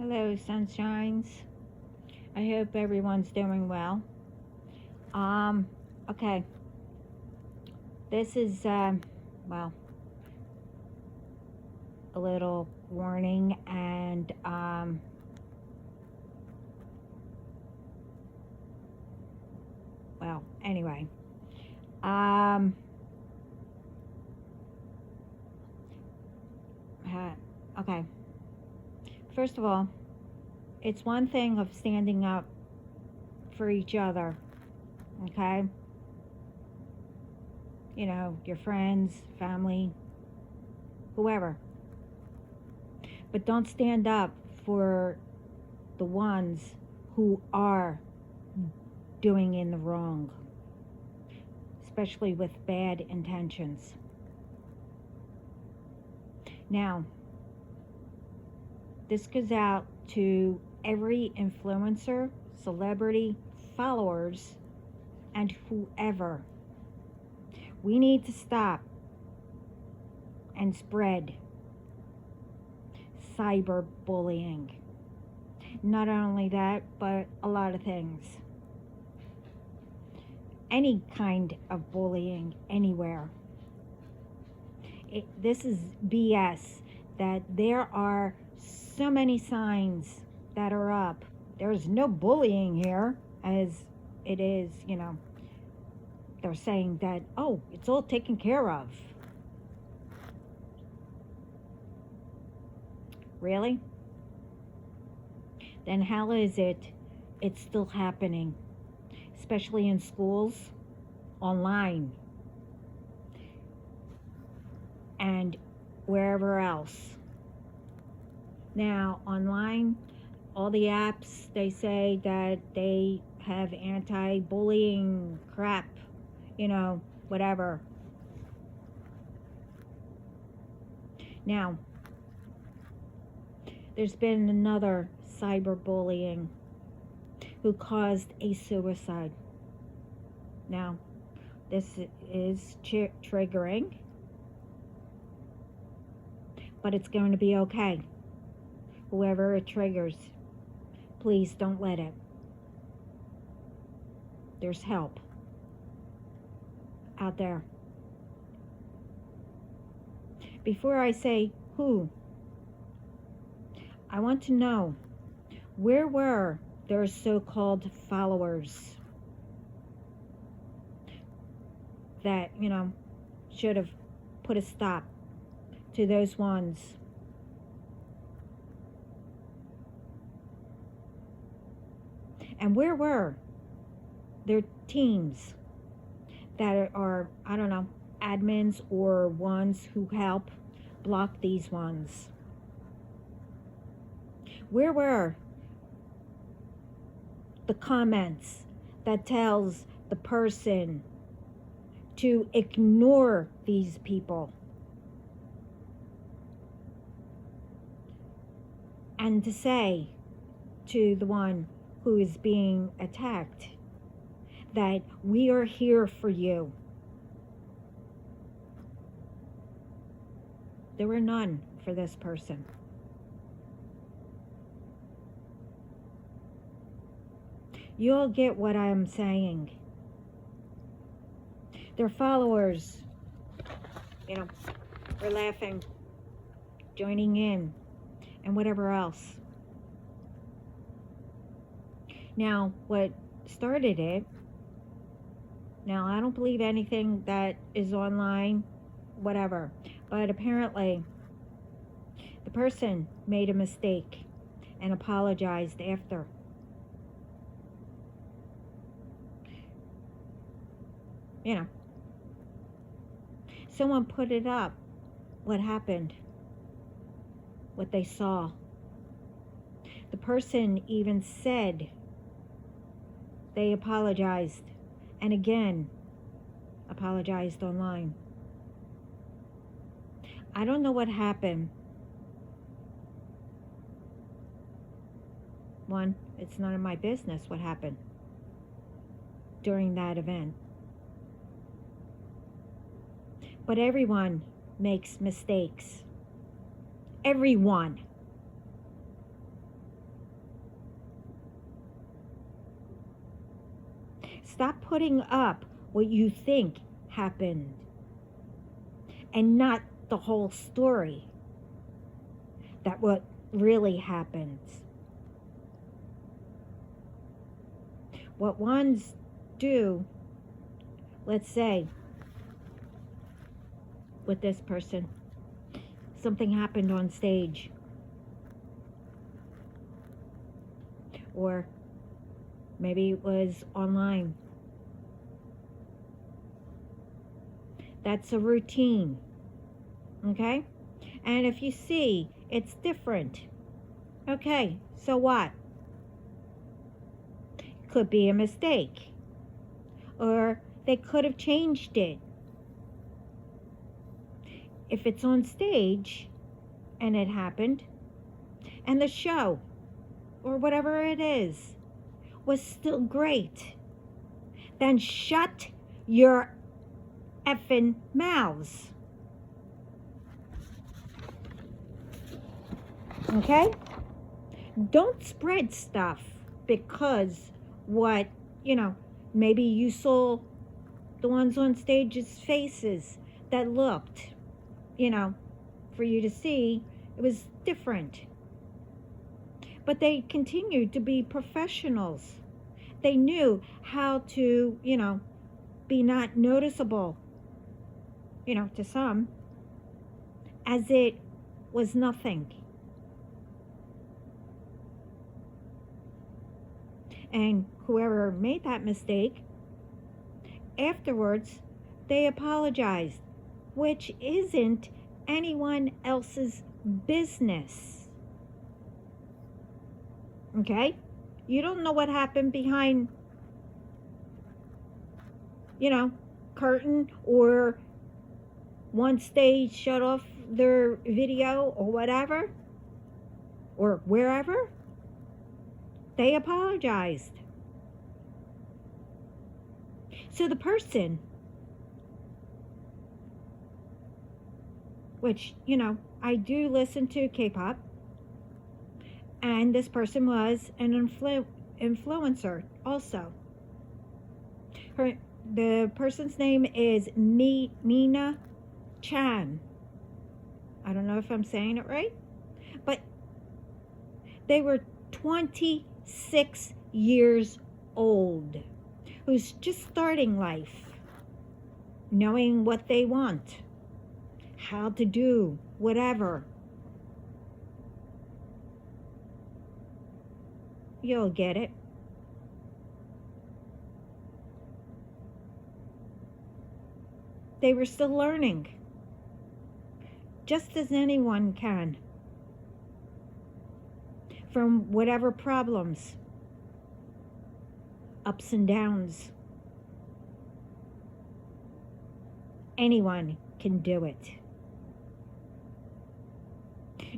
Hello, sunshines. I hope everyone's doing well. Um, okay. This is well, a little warning and anyway. Um, okay. First of all, it's one thing of standing up for each other, okay? You know, your friends, family, whoever. But don't stand up for the ones who are doing in the wrong, especially with bad intentions. Now, this goes out to every influencer, celebrity, followers, and whoever. We need to stop and spread cyberbullying. Not only that, but a lot of things. Any kind of bullying anywhere. This is BS that there are so many signs that are up. There's no bullying here, as it is, they're saying that, oh, it's all taken care of. Really? Then how is it's still happening, especially in schools, online, and wherever else? Now, online, all the apps, they say that they have anti-bullying crap, whatever. Now, there's been another cyberbullying who caused a suicide. Now, this is triggering, but it's going to be okay. Whoever it triggers, please don't let it. There's help out there. Before I say who, I want to know, where were their so-called followers that, should have put a stop to those ones? And where were their teams that are, admins or ones who help block these ones? Where were the comments that tells the person to ignore these people and to say to the one who is being attacked that we are here for you? There were none for this person. You'll get what I'm saying. Their followers, were laughing, joining in, and whatever else. Now, what started it, now I don't believe anything that is online, whatever, but apparently the person made a mistake and apologized after. Someone put it up, what happened, what they saw. The person even said they apologized, and again apologized online. I don't know what happened. One, it's none of my business what happened during that event. But everyone makes mistakes. Everyone. Stop putting up what you think happened and not the whole story, that what really happens. What ones do, let's say, with this person, something happened on stage, or maybe it was online. That's a routine, okay? And if you see it's different, okay, so what? Could be a mistake, or they could have changed it. If it's on stage and it happened, and the show or whatever it is was still great, then shut your effing mouths. Okay? Don't spread stuff because what, maybe you saw the ones on stage's faces that looked, for you to see, it was different. But they continued to be professionals. They knew how to, be not noticeable, to some, as it was nothing. And whoever made that mistake, afterwards, they apologized, which isn't anyone else's business. Okay? You don't know what happened behind, curtain, or once they shut off their video or whatever, or wherever. They apologized. So the person, which, I do listen to K-pop, and this person was an influencer also. The person's name is Mina Chan. I don't know if I'm saying it right, but they were 26 years old, who's just starting life, knowing what they want, how to do whatever. You'll get it. They were still learning, just as anyone can, from whatever problems, ups and downs. Anyone can do it.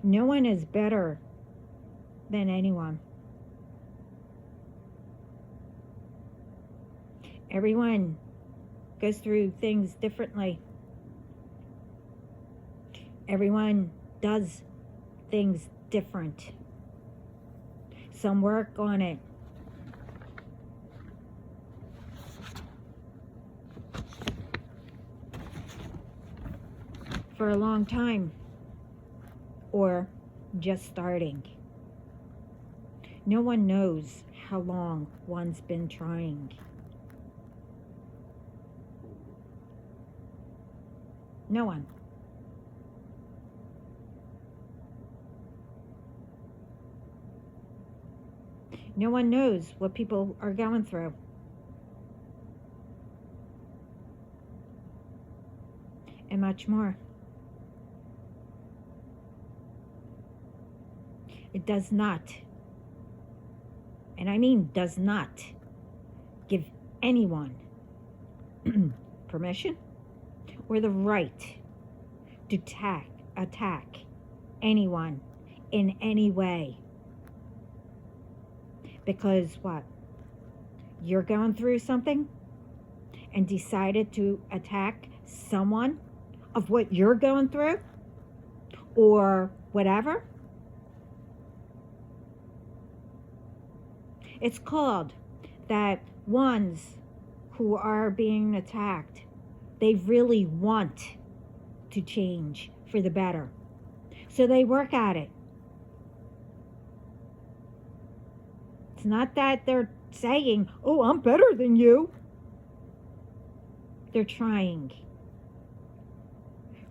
No one is better than anyone. Everyone goes through things differently. Everyone does things different. Some work on it. For a long time, or just starting. No one knows how long one's been trying. No one. No one knows what people are going through. And much more. It does not, and I mean does not, give anyone permission or the right to attack anyone in any way. Because what? You're going through something and decided to attack someone of what you're going through or whatever? It's called that ones who are being attacked, they really want to change for the better. So they work at it. It's not that they're saying, oh, I'm better than you. They're trying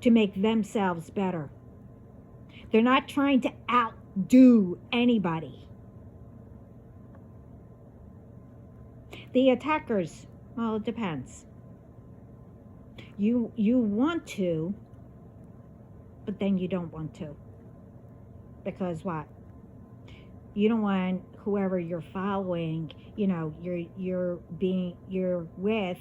to make themselves better. They're not trying to outdo anybody. The attackers, well, it depends. You want to, but then you don't want to. Because what? You don't want whoever you're following, you're with,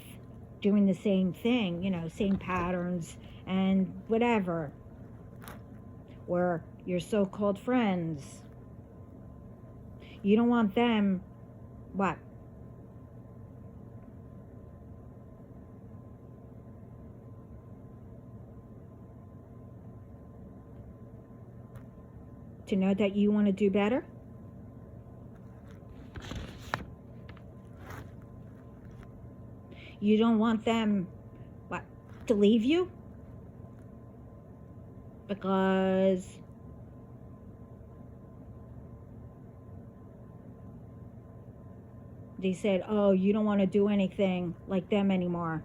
doing the same thing, same patterns and whatever. Or your so-called friends. You don't want them, what? To know that you want to do better? You don't want them, what, to leave you? Because they said, oh, you don't want to do anything like them anymore.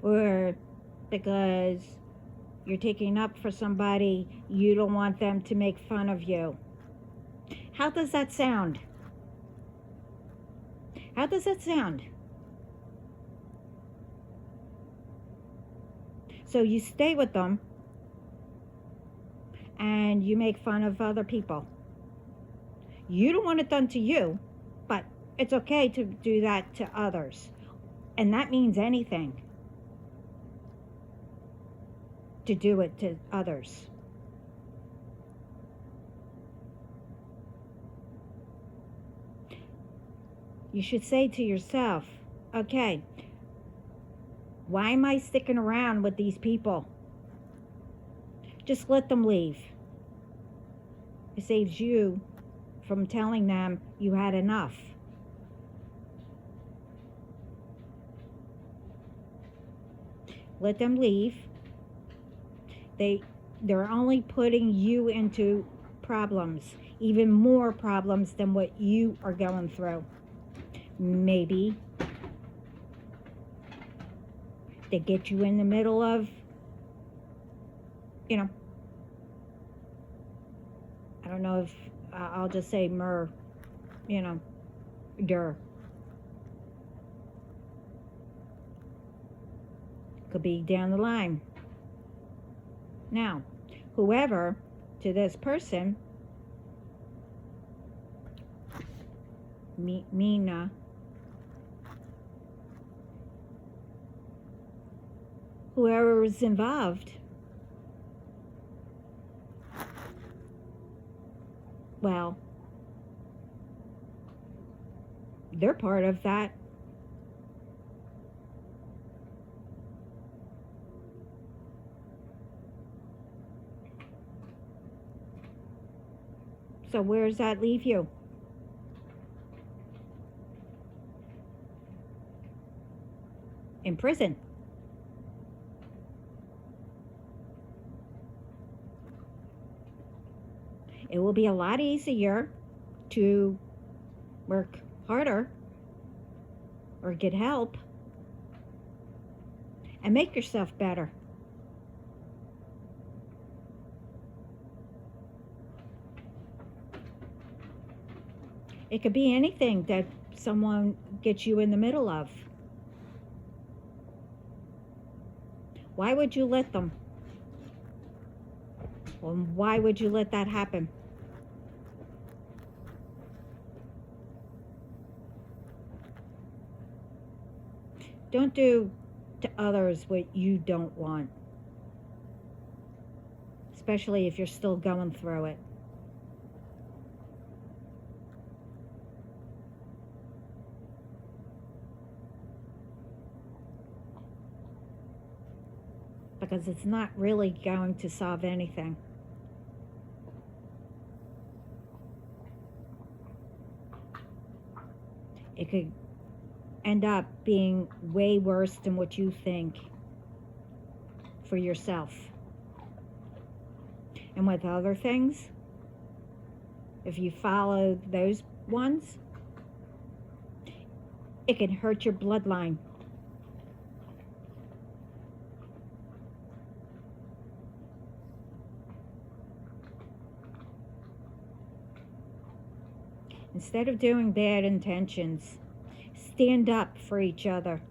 Or because you're taking up for somebody, you don't want them to make fun of you. How does that sound? How does that sound? So you stay with them and you make fun of other people. You don't want it done to you, but it's okay to do that to others. And that means anything. To do it to others. You should say to yourself, okay, why am I sticking around with these people? Just let them leave. It saves you from telling them you had enough. Let them leave. They're only putting you into problems, even more problems than what you are going through. Maybe they get you in the middle of, I don't know if I'll just say der. Could be down the line. Now, whoever to this person, Mina, whoever is involved, well, they're part of that. So where does that leave you? In prison. It will be a lot easier to work harder or get help and make yourself better. It could be anything that someone gets you in the middle of. Why would you let them? Well, why would you let that happen? Don't do to others what you don't want, especially if you're still going through it. Because it's not really going to solve anything. it could end up being way worse than what you think for yourself. And with other things, if you follow those ones, it can hurt your bloodline. Instead of doing bad intentions, stand up for each other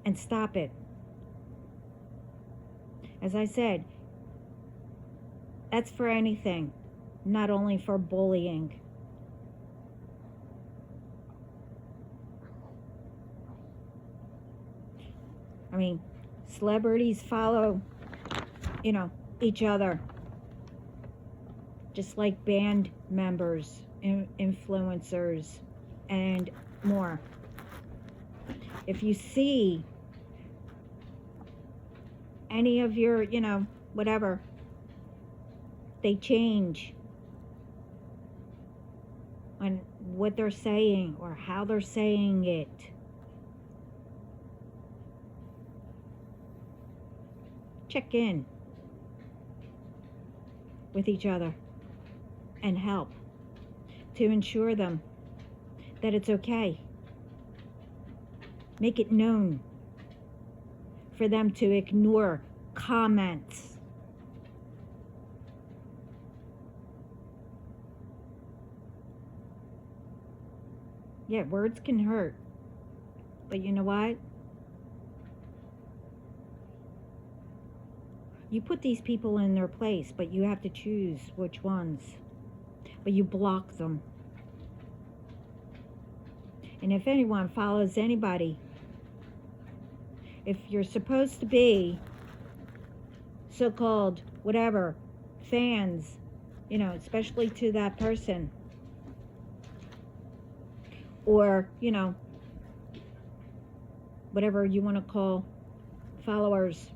and stop it. As I said, that's for anything, not only for bullying. I mean, celebrities follow, each other, just like band members, influencers, and more. If you see any of your, whatever, they change on what they're saying or how they're saying it. Check in with each other and help to ensure them that it's okay. Make it known for them to ignore comments. Yeah, words can hurt, but you know what? You put these people in their place, but you have to choose which ones. But you block them. And if anyone follows anybody, if you're supposed to be so-called whatever fans, especially to that person, or whatever you want to call followers,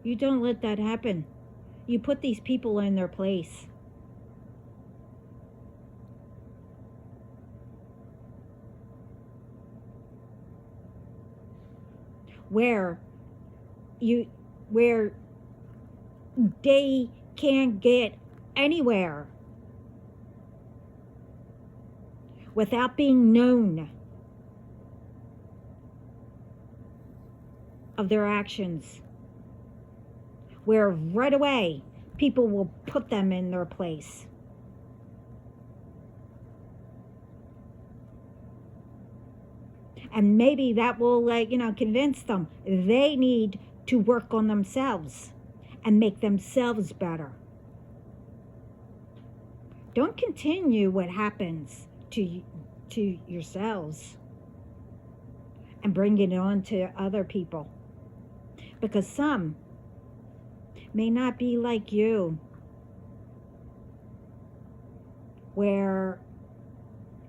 you don't let that happen. You put these people in their place. Where they can't get anywhere without being known of their actions. Where right away people will put them in their place. And maybe that will, convince them they need to work on themselves and make themselves better. Don't continue what happens to yourselves and bring it on to other people. Because some may not be like you, where,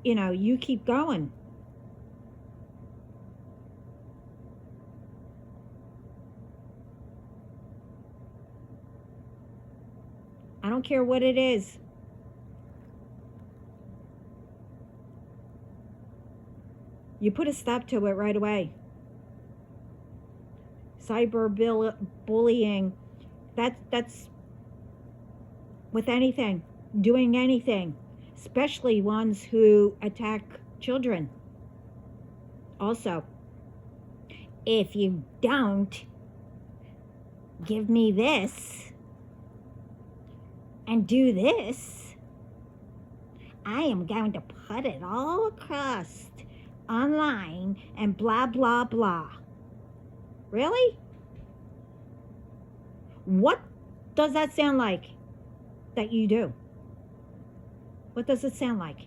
you keep going. I don't care what it is. You put a stop to it right away. Cyberbullying, that's with anything, doing anything, especially ones who attack children. Also, if you don't give me this and do this, I am going to put it all across online and blah, blah, blah. Really? What does that sound like that you do? What does it sound like?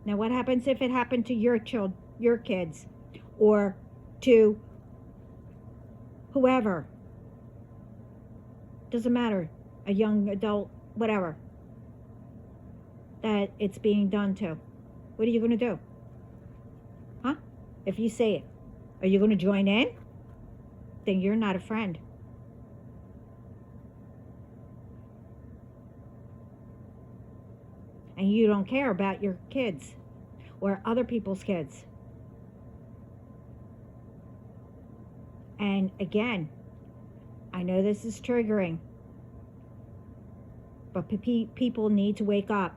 Now, what happens if it happened to your kids, or to whoever? Doesn't matter, a young adult, whatever, that it's being done to. What are you going to do? Huh? If you say it, are you going to join in? Then you're not a friend. and you don't care about your kids or other people's kids. And again, I know this is triggering, but people need to wake up.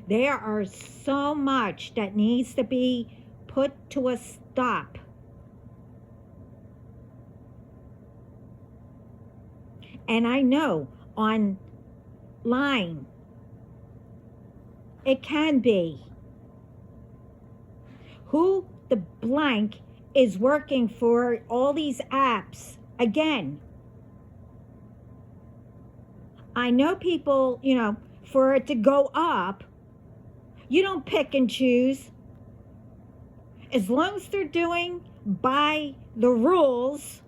There are so much that needs to be put to a stop. And I know online it can be. Who the blank is working for all these apps? Again, I know people, for it to go up, you don't pick and choose. As long as they're doing by the rules,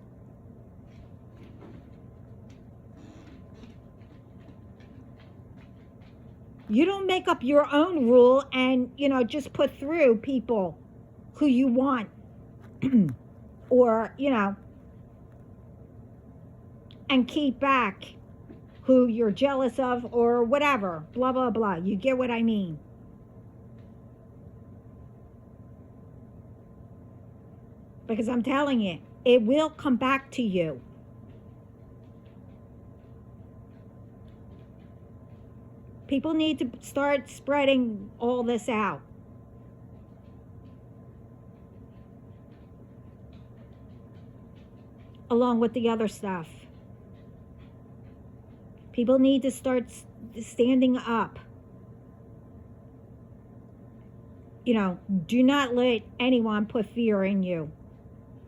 you don't make up your own rule and, just put through people who you want or, and keep back who you're jealous of or whatever, blah, blah, blah. You get what I mean? Because I'm telling you, it will come back to you. People need to start spreading all this out. Along with the other stuff. People need to start standing up. Do not let anyone put fear in you.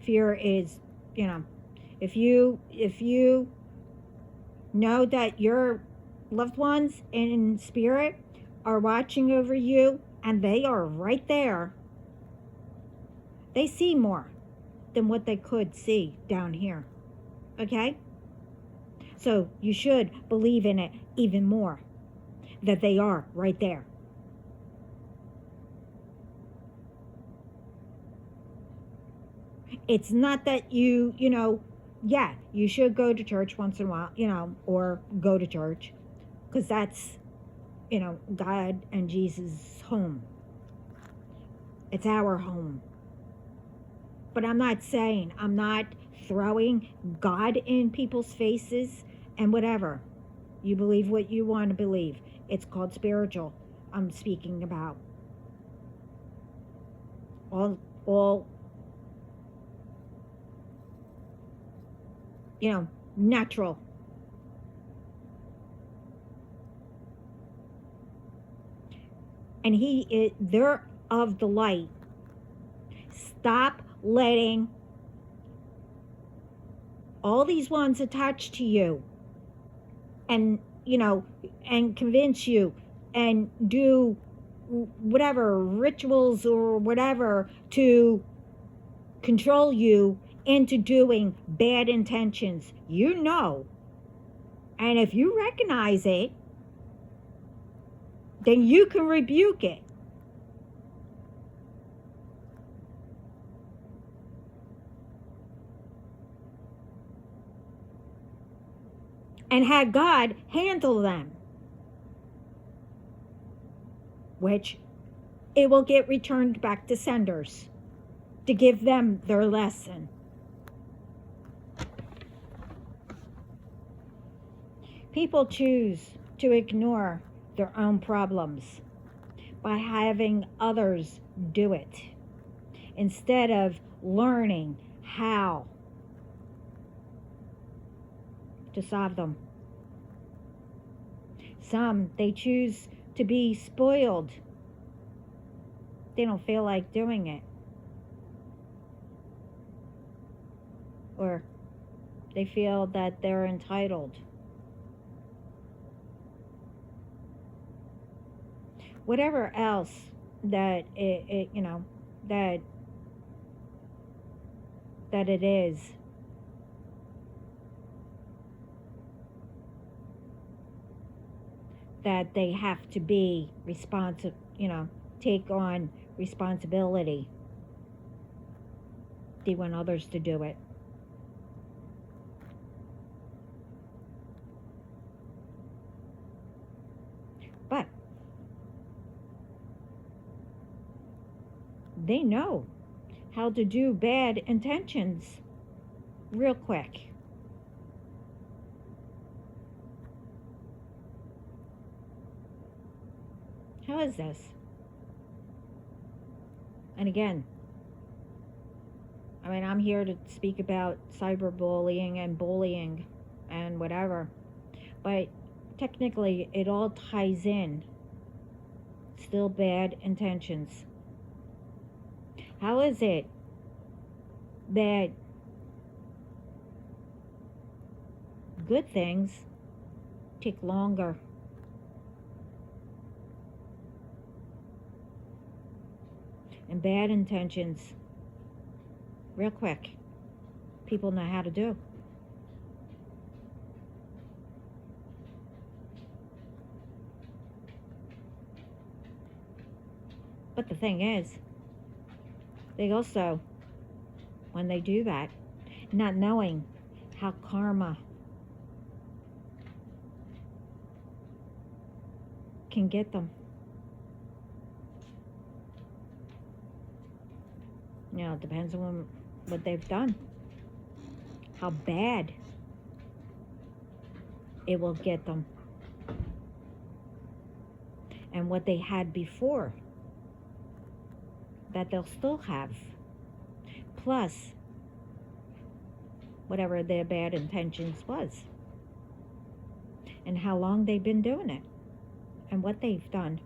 Fear is, if you know that your loved ones in spirit are watching over you and they are right there, they see more than what they could see down here. Okay? So you should believe in it even more, that they are right there. It's not that you should go to church once in a while, or go to church, because that's, God and Jesus' home. It's our home. But I'm not throwing God in people's faces and whatever. You believe what you want to believe. It's called spiritual. I'm speaking about. All natural. And they're of the light. Stop letting all these ones attach to you and, and convince you and do whatever rituals or whatever to control you into doing bad intentions. And if you recognize it, then you can rebuke it. And have God handle them. Which it will get returned back to senders to give them their lesson. People choose to ignore their own problems by having others do it instead of learning how to solve them. Some, they choose to be spoiled. They don't feel like doing it. Or they feel that they're entitled. Whatever else that that it is. That they have to be responsible, take on responsibility. They want others to do it. They know how to do bad intentions real quick. How is this? And again, I mean, I'm here to speak about cyberbullying and bullying and whatever, but technically it all ties in. Still bad intentions. How is it that good things take longer? And bad intentions, real quick, people know how to do. But the thing is, they also, when they do that, not knowing how karma can get them. You know, it depends on what they've done, how bad it will get them, and what they had before that they'll still have, plus whatever their bad intentions was, and how long they've been doing it, and what they've done.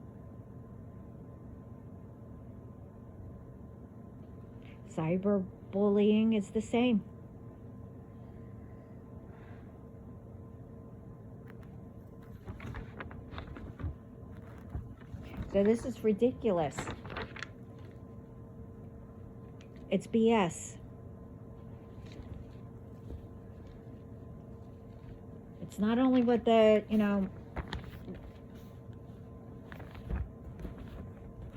Cyberbullying is the same. So this is ridiculous. It's BS. It's not only what the,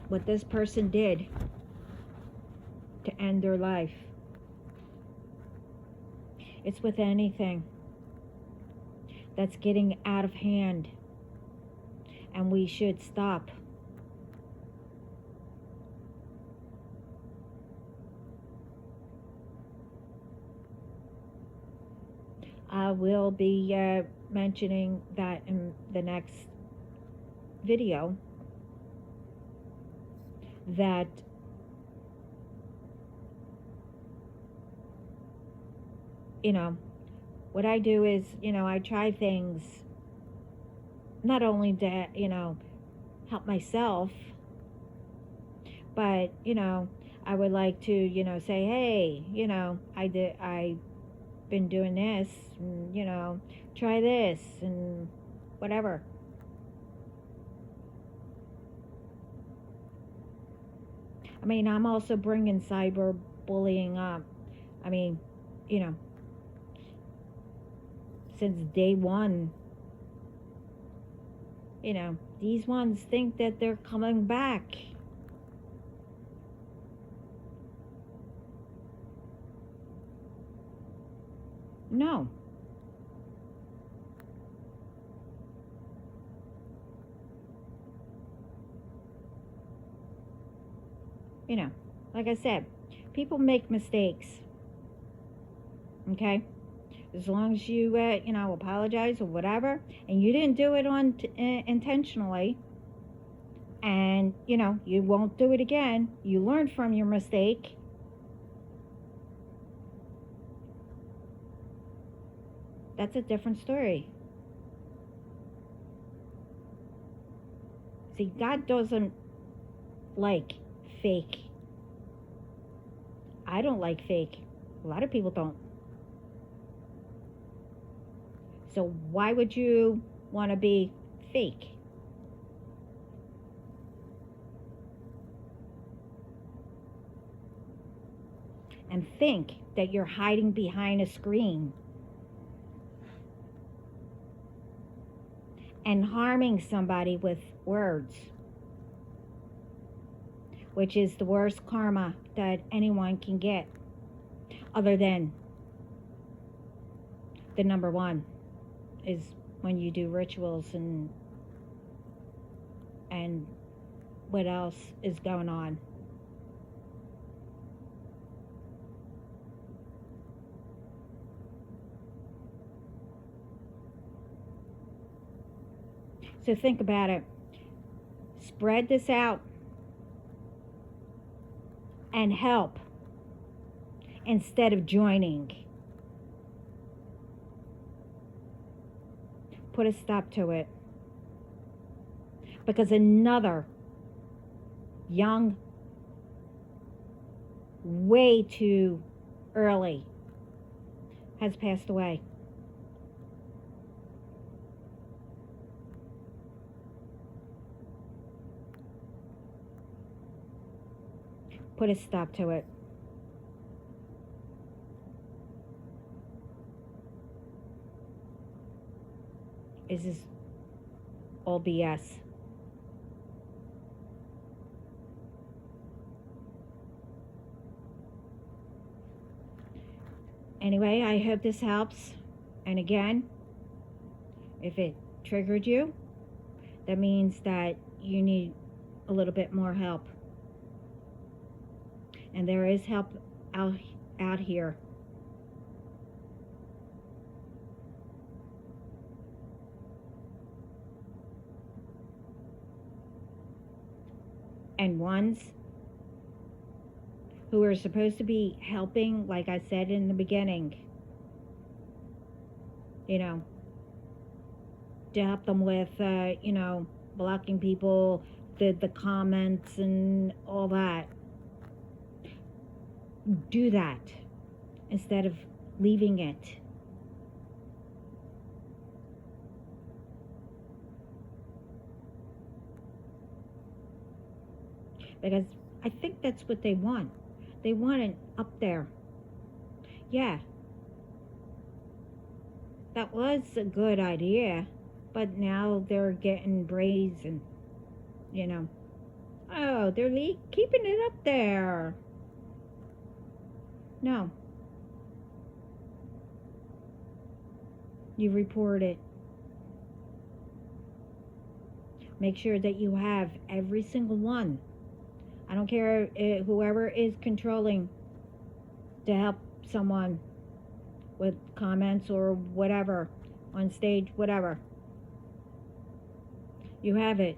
what this person did to end their life. It's with anything that's getting out of hand, and we should stop. I will be mentioning that in the next video, that what I do is, I try things not only to, help myself, but, I would like to, say, hey, I've been doing this, and, try this, and whatever. I mean, I'm also bringing cyberbullying up. I mean, since day one, these ones think that they're coming back. No. Like I said, people make mistakes. Okay? As long as you, apologize or whatever, and you didn't do it intentionally, and, you won't do it again, you learned from your mistake, that's a different story. See, God doesn't like fake. I don't like fake. A lot of people don't. So why would you want to be fake? And think that you're hiding behind a screen and harming somebody with words, which is the worst karma that anyone can get, other than the number one is when you do rituals and what else is going on. So think about it. Spread this out and help instead of joining. Put a stop to it. Because another young, way too early, has passed away. Put a stop to it. This is all BS. Anyway, I hope this helps. And again, if it triggered you, that means that you need a little bit more help. And there is help out here. And ones who are supposed to be helping, like I said in the beginning, you know, to help them with, you know, blocking people, the comments and all that. Do that instead of leaving it. Because I think that's what they want. They want it up there. Yeah. That was a good idea. But now they're getting brazen. You know. Oh, they're keeping it up there. No. You report it. Make sure that you have every single one. I don't care whoever is controlling to help someone with comments or whatever, on stage, whatever. You have it.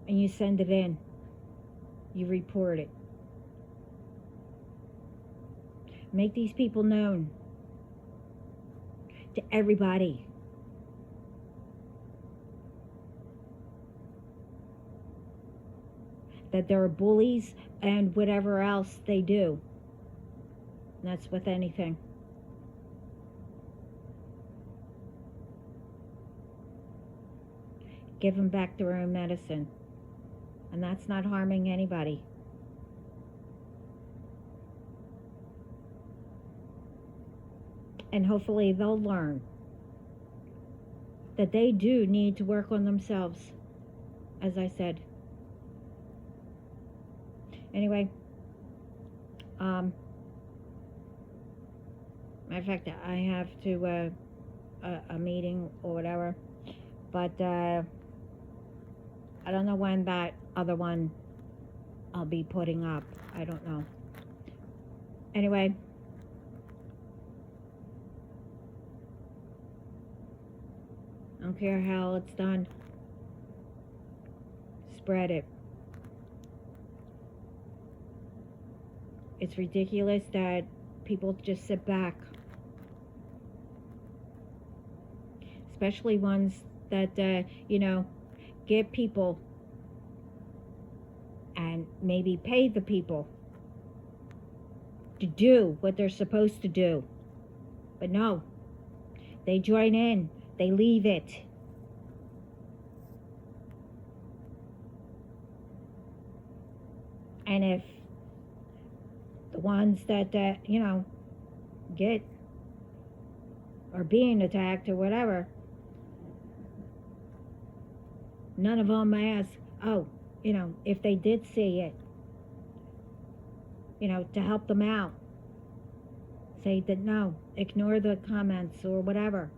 And you send it in. You report it. Make these people known to everybody. That there are bullies and whatever else they do. And that's with anything. Give them back their own medicine. And that's not harming anybody. And hopefully they'll learn that they do need to work on themselves, as I said. Anyway, matter of fact, I have to a meeting or whatever, but I don't know when that other one I'll be putting up. I don't know. Anyway, I don't care how it's done. Spread it. It's ridiculous that people just sit back. Especially ones that, you know, get people and maybe pay the people to do what they're supposed to do. But no, they join in, they leave it. And if the ones that, you know, get or being attacked or whatever, none of them ask, oh, you know, if they did see it, you know, to help them out. Say that no, ignore the comments or whatever.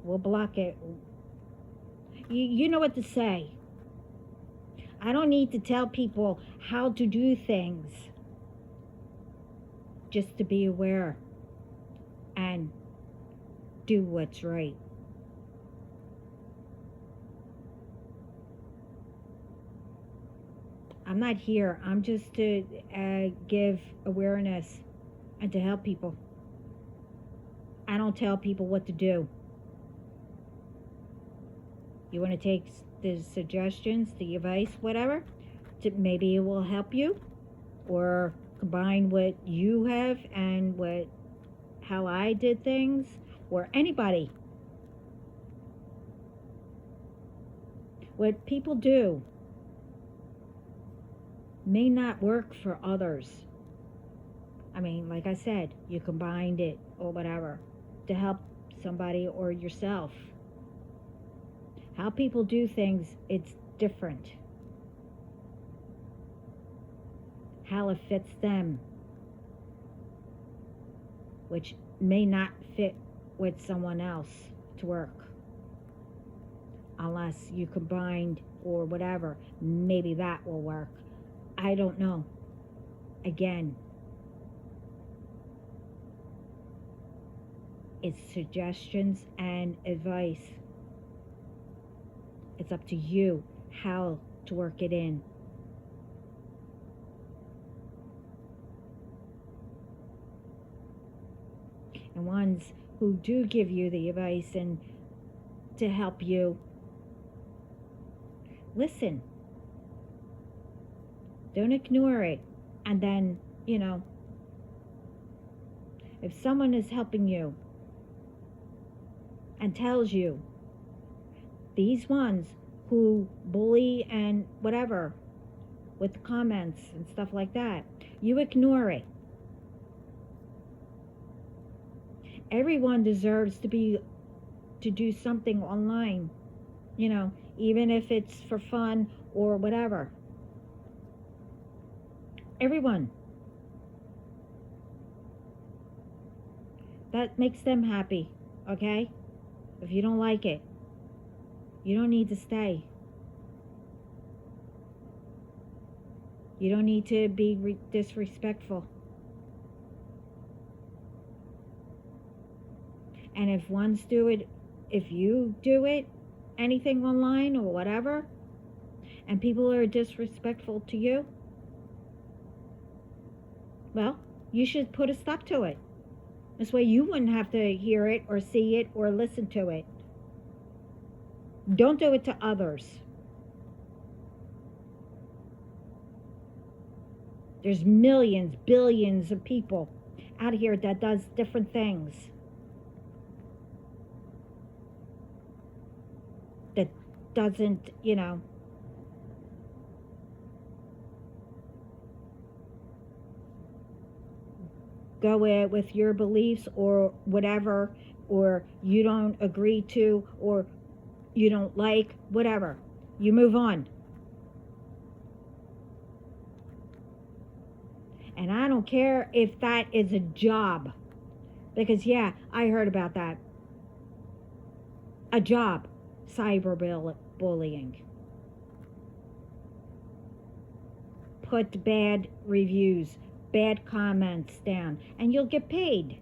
We'll block it. You know what to say. I don't need to tell people how to do things. Just to be aware and do what's right. I'm not here. I'm just to give awareness and to help people. I don't tell people what to do. You want to take the suggestions, the advice, whatever, maybe it will help you, or combine what you have and how I did things, or anybody. What people do may not work for others. I mean, like I said, you combined it or whatever to help somebody or yourself. How people do things, it's different. How it fits them, which may not fit with someone else to work. Unless you combined or whatever, maybe that will work. I don't know. Again, it's suggestions and advice. It's up to you how to work it in. And ones who do give you the advice and to help you, listen. Don't ignore it. And then, if someone is helping you and tells you, these ones who bully and whatever with the comments and stuff like that, you ignore it. Everyone deserves to do something online, even if it's for fun or whatever. Everyone. That makes them happy, okay? If you don't like it, you don't need to stay. You don't need to be disrespectful. And if ones do it, if you do it, anything online or whatever, and people are disrespectful to you, well, you should put a stop to it. This way you wouldn't have to hear it or see it or listen to it. Don't do it to others. There's millions, billions of people out here that does different things. That doesn't, go with your beliefs or whatever, or you don't agree to, or you don't like, whatever. You move on. And I don't care if that is a job. Because, yeah, I heard about that. A job. Cyberbullying. Put bad reviews, bad comments down, and you'll get paid.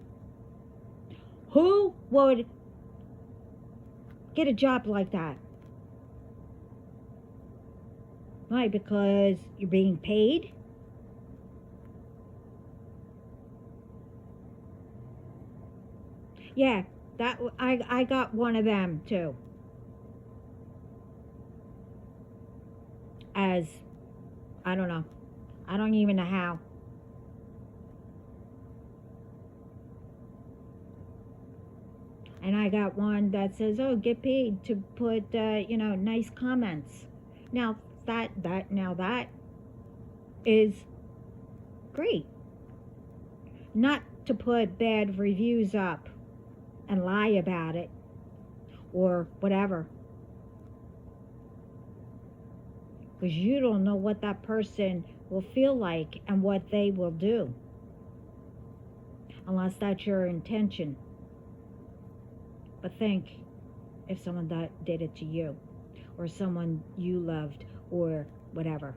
Who would get a job like that? Why? Because you're being paid? Yeah, that I got one of them too. As, I don't know. I don't even know how. And I got one that says, "Oh, get paid to put, nice comments." Now that is great. Not to put bad reviews up and lie about it or whatever. Because you don't know what that person will feel like and what they will do. Unless that's your intention. But think if someone did it to you, or someone you loved, or whatever.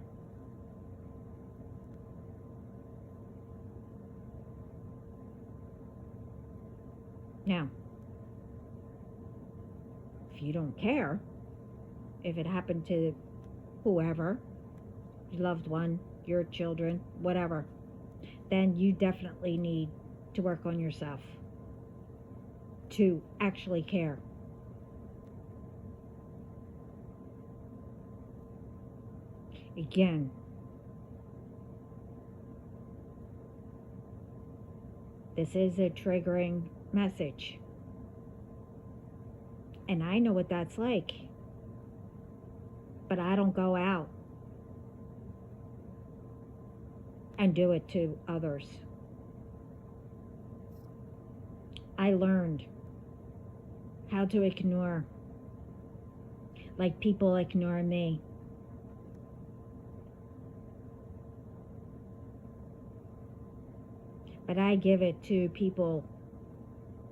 Now, if you don't care, if it happened to whoever, your loved one, your children, whatever, then you definitely need to work on yourself to actually care. Again, this is a triggering message. And I know what that's like. But I don't go out and do it to others. I learned how to ignore, like people ignore me. But I give it to people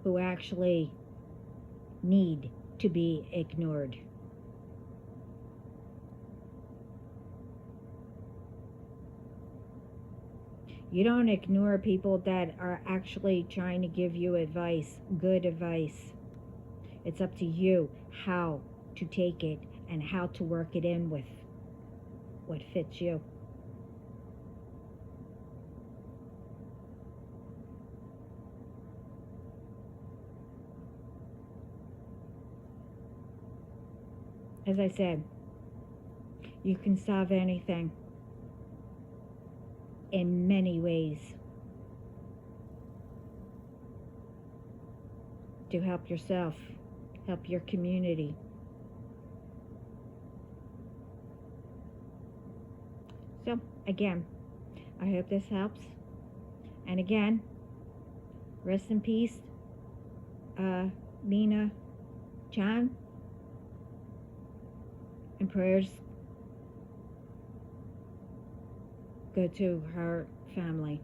who actually need to be ignored. You don't ignore people that are actually trying to give you advice, good advice. It's up to you how to take it and how to work it in with what fits you. As I said, you can solve anything in many ways to help yourself, help your community. So, again, I hope this helps. And again, rest in peace, Mina Chan, and prayers go to her family.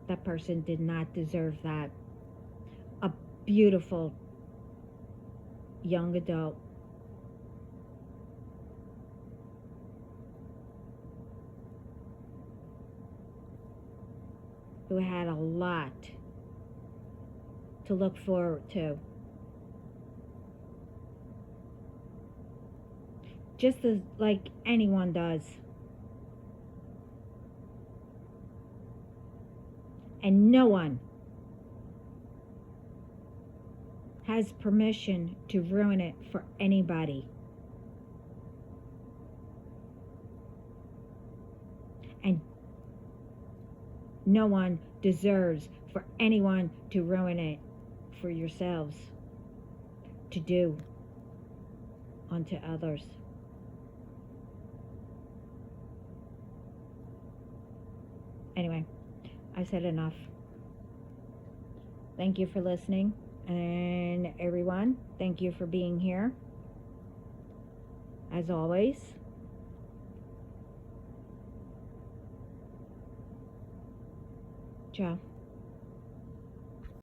That person did not deserve that. A beautiful young adult who had a lot to look forward to. Just as like anyone does. And no one has permission to ruin it for anybody. And no one deserves for anyone to ruin it for yourselves to do unto others. Anyway, I said enough. Thank you for listening. And everyone, thank you for being here. As always, ciao.